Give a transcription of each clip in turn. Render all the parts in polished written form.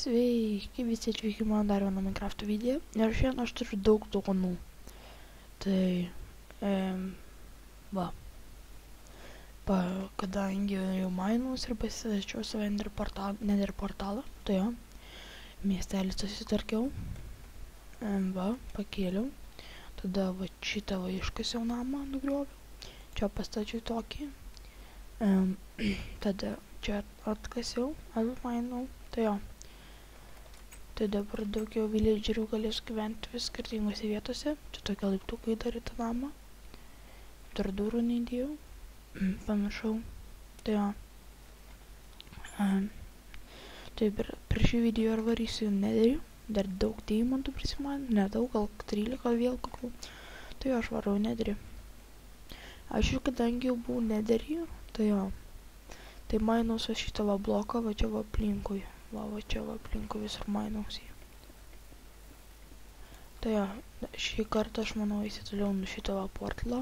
Sveiki visi atvykę man dar vieną Minecraft video. Ir šiandien aš turiu daug dovanų. Tai, va. Kadangi jau mainus ir pasistačiau savo Nether portalą, tai jo, miestelį susitvarkiau. Va, pakėliau. Tada va šitą va iškasiau namą, nugrioviau. Čia pastačiau tokį. Tada čia atkasiau, atmainau, tai jo. Tai dabar daugiau villagerių galės gyventi vis skirtingose vietose. Čia tokia laiptukai dar į tą namą. Dar durų neįdėjau. Pamiršau. Tai jo. Tai per šį video ir varysiu Netherį. Dar daug deimantų prisimanė. Nedaug, gal 13 vėl kokių. Tai jo, aš varau Netherį. Aš jau kadangi jau buvau Netherį, tai jo. Tai mainausi šitą va bloką, va čia va aplinkui. Va čia va aplinkui visur mainausi. Tai jo, šį kartą aš manau įsitoliau nuo šitą va portalą.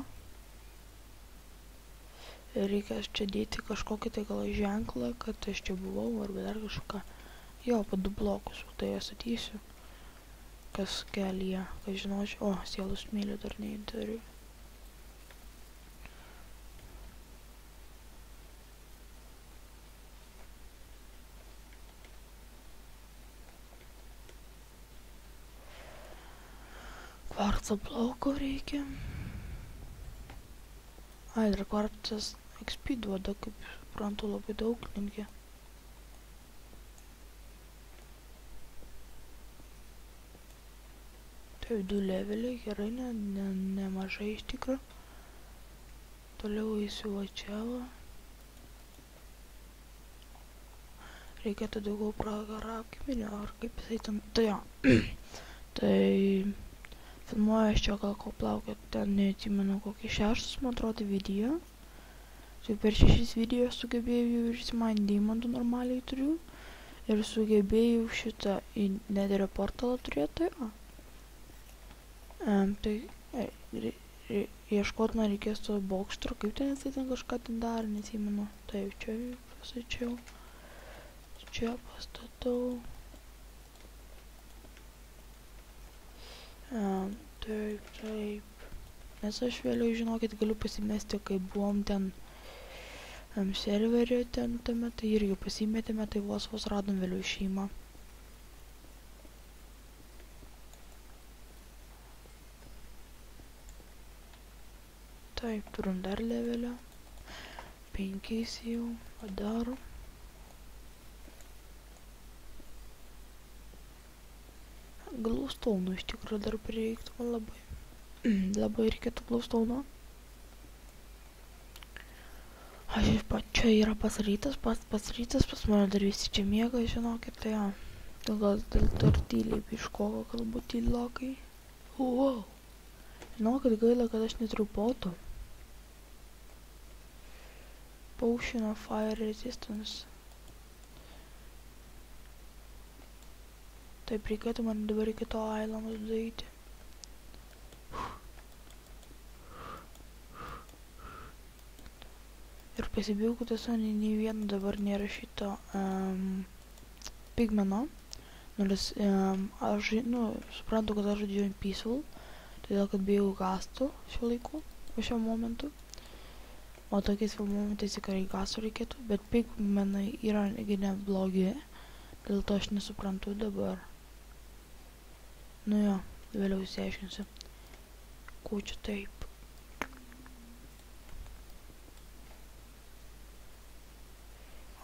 Reikia čia dėti kažkokį tai gal ženklą, kad aš čia buvau, arba dar kažką. Jo, po 2 blokus, tai jas ateisiu. Kas kelyje, kad žinočiau. O, sielos smėlio dar neįtariu. Kvarco bloko reikia. Ai, dar kvarcas XP duoda, kaip suprantu, labai daug netgi. Tai 2 leveliai, gerai, nemažai iš tikro. Toliau eisiu va čia va. Reikėtų daugiau pragarą akiminio, ar kaip jisai ten. Tai jo. Tai filmuoju aš čia gal ko plaukia, ten neatsimenu kokį 6, man atrodo, video. Tai per 6 video sugebėjau išsimainti deimantų normaliai turiu. Ir sugebėjau šitą į Netherio portalą turėti, tai jo. Tai ieškot man reikės to bokštro, kaip ten jisai ten kažką ten dar, neatsimenu. Taip, čia pastačiau. Čia pastatau. Taip. Nes aš vėliau, žinokit, galiu pasimesti, kai buvom ten serverio ten tame, tai irgi pasimetėme, tai vos radom vėliau šeimą. Taip, turim dar levelio. 5 jau, padarom. Glowstone iš tikrųjų dar prireiktų man labai. Labai reikėtų glowstone. Aš čia yra pas rytas, pas mane dar visi čia miega, žinokit, tai jo. Gal dar tyliai biškoko, galbūt tylokai. Wow. Žinokit, gaila, kad aš neturiu botų. Potion of Fire Resistance. Taip, reikėtų man dabar iki to islandos daryti. Ir pasibėjau, kad esu nei vieno dabar nėra šito pigmeno. Nors aš, suprantu, kad aš žaidžiu Peaceful. Todėl, kad bijau gastų šiuo laiku, šiuo momentu. O tokiais momentais tikrai gastų reikėtų, bet pigmenai yra ne blogi. Dėl to aš nesuprantu dabar. Nu jo, vėliau išsiaiškinsiu. Ko čia taip?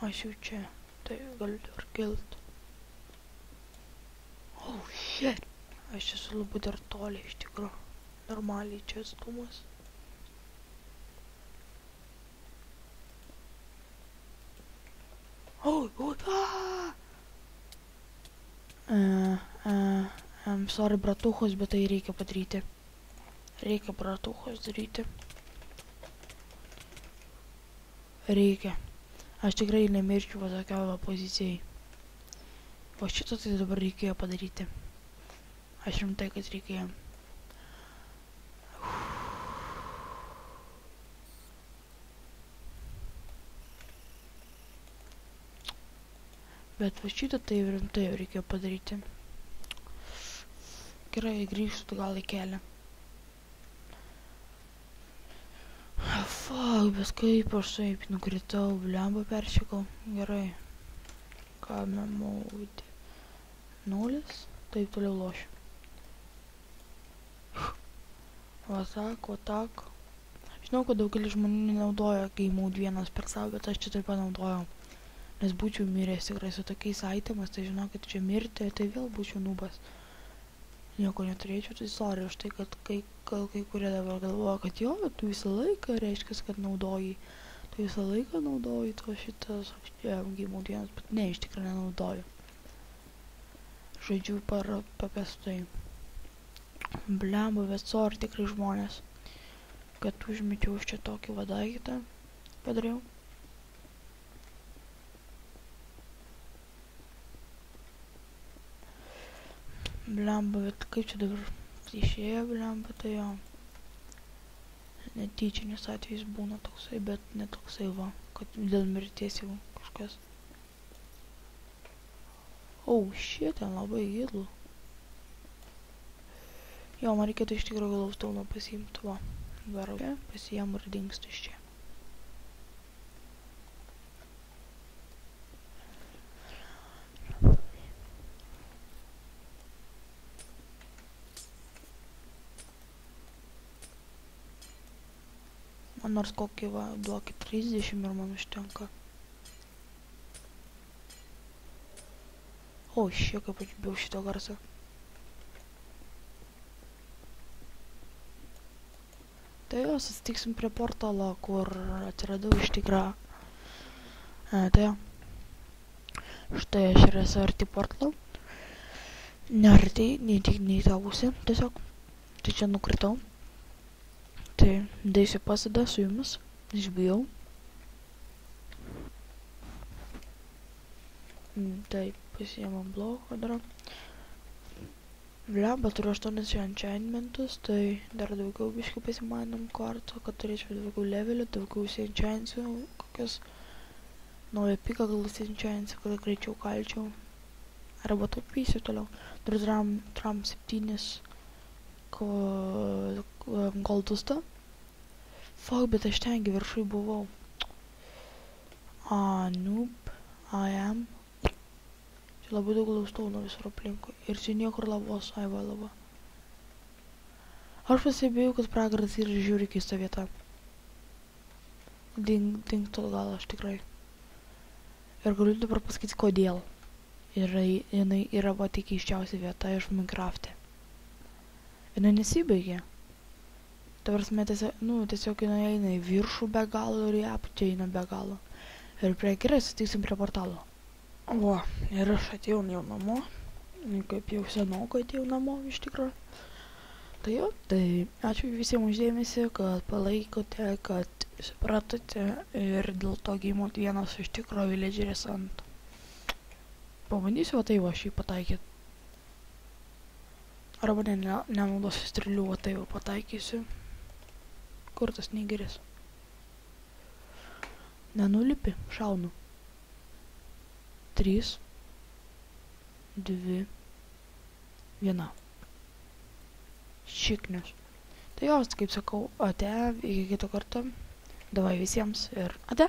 Aš jau čia. Tai galiu dar kilt. Oh shit! Aš esu labai dar toli iš tikrųjų. Normaliai čia atstumas. Sorry, bratuchos, bet tai reikia padaryti. Reikia bratuchos daryti. Reikia. Aš tikrai nemirčiau va tokią pozicijai. O šitą tai dabar reikėjo padaryti. Aš rimtai, kad reikėjo. Bet va šitą tai rimtai jau reikėjo padaryti. Gerai, grįžtu gal į kelią. Fuck, bet kaip aš taip nukritau, blemba peršikau. Gerai. Ką memauti? 0. Taip toliau lošiu. Va tak. Žinau, kad daugelis žmonių nenaudoja Game Mode 1 per savo, bet aš čia taip panaudojau. Nes būčiau miręs tikrai su tokiais itemas, tai žinokit, čia mirti, tai vėl būčiau nubas. Nieko neturėčiau, tai sorry už tai, kad kai kurie dabar galvoja, kad jo, bet tu visą laiką reiškia, kad naudoji. Tu visą laiką naudoji to šitas Game Mode 1, bet ne, iš tikrųjų nenaudoju. Žaidžiu papestai. Blemba, bet sorry tikrai žmonės, kad užmečiau už čia tokį vadaikitą padariau. Blemba, bet kaip čia dabar išėjo, blemba, tai jo. Netyčinis atvejis būna toksai, bet netoksai va, kad dėl mirties jau kažkas. Shit, ten labai gėdlu. Jo, man reikėtų iš tikrųjų glaustauno pasiimti, va. Darau čia, pasiimu ir dingstu iš čia. Man nors kokį va, duokit 30 ir man užtenka. Šiek kaip aš bijau šito garsą. Tai jo, susitiksim prie portalo, kur atsiradau iš tikrą. Tai jo. Štai aš ir esu arti portalo. Nearti, nei tą pusę, tiesiog. Tai čia nukritau. Tai daisiu pasada su jumis. Išbijau. Taip, pasiėmam bloką darau. Blemba, turiu 8 enchantmentus, tai dar daugiau biškių pasimanom kartu, kad turėčiau daugiau levelių, daugiau enchantmentų, kokias naują piką gal enchantmentų, kad greičiau kalčiau. Arba taupysiu toliau. Turiu tram 7 goldustą. Fuck, bet aš tengi viršui buvau. Noob, I am. Čia labai daug glaustauno visur aplinkui. Ir čia niekur lavos, va lava. Aš pasibėjau, kad pragaras yra žiūri keista vieta. Dingtų gal aš tikrai. Ir galiu dabar pasakyti, kodėl. Jinai yra va tik keiščiausia vieta iš Minecraft'e. Jinai nesibaigė. Ta prasme, tiesiog jinai eina į viršų be galo ir į apačią eina be galo. Ir prie gerai sutiksim prie portalo. Va, ir aš atėjau jau namo. Kaip jau senokai atėjau namo iš tikrųjų. Tai jo, tai ačiū visiems uždėmesi, kad palaikote, kad supratote ir dėl to Game Mode 1 iš tikrųjų villageris ant. Pabandysiu, tai va šį pataikyti. Arba nenaudosiu strėlių, tai va pataikysiu. Kur tas nigeris? Nenulipi, šaunu. 3, 2, 1. Šiknius. Tai jos, kaip sakau, ate, iki kito karto. Davai visiems ir ate.